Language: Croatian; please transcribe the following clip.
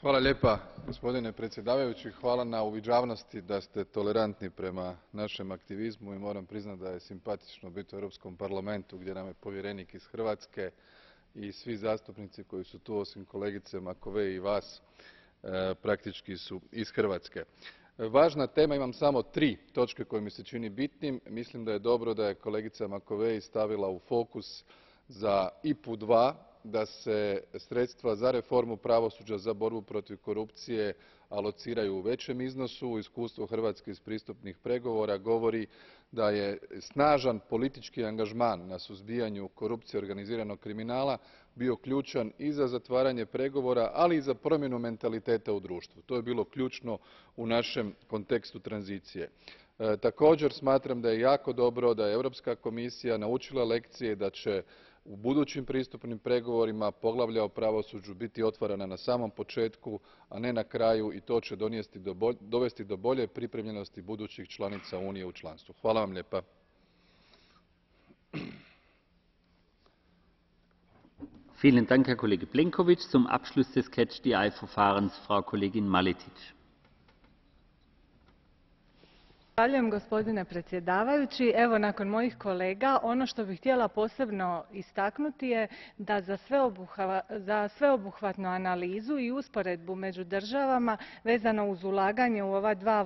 Hvala lijepa, gospodine predsjedavajući. Hvala na uviđavnosti da ste tolerantni prema našem aktivizmu i moram priznati da je simpatično biti u Europskom parlamentu gdje nam je povjerenik iz Hrvatske i svi zastupnici koji su tu osim kolegice Macovei i vas praktički su iz Hrvatske. Važna tema, imam samo tri točke koje mi se čini bitnim. Mislim da je dobro da je kolegica Macovei stavila u fokus za IPA-u 2 da se sredstva za reformu pravosuđa, za borbu protiv korupcije alociraju u većem iznosu. Iskustvo Hrvatske iz pristupnih pregovora govori da je snažan politički angažman na suzbijanju korupcije i organiziranog kriminala bio ključan i za zatvaranje pregovora, ali i za promjenu mentaliteta u društvu. To je bilo ključno u našem kontekstu tranzicije. Također smatram da je jako dobro da je Europska komisija naučila lekcije i da će u budućim pristupnim pregovorima poglavlja o pravosuđu biti otvarana na samom početku, a ne na kraju, i to će dovesti do bolje pripremljenosti budućih članica Unije u članstvu. Hvala vam lijepa. Vielen Dank, Herr Kollege Plenković. Zum Abschluss des Catch the Eye Verfahrens Frau Kollegin Maletić. Zahvaljujem, gospodine predsjedavajući. Evo, nakon mojih kolega, ono što bih htjela posebno istaknuti je da za sveobuhvatnu analizu i usporedbu među državama vezano uz ulaganje u ova dva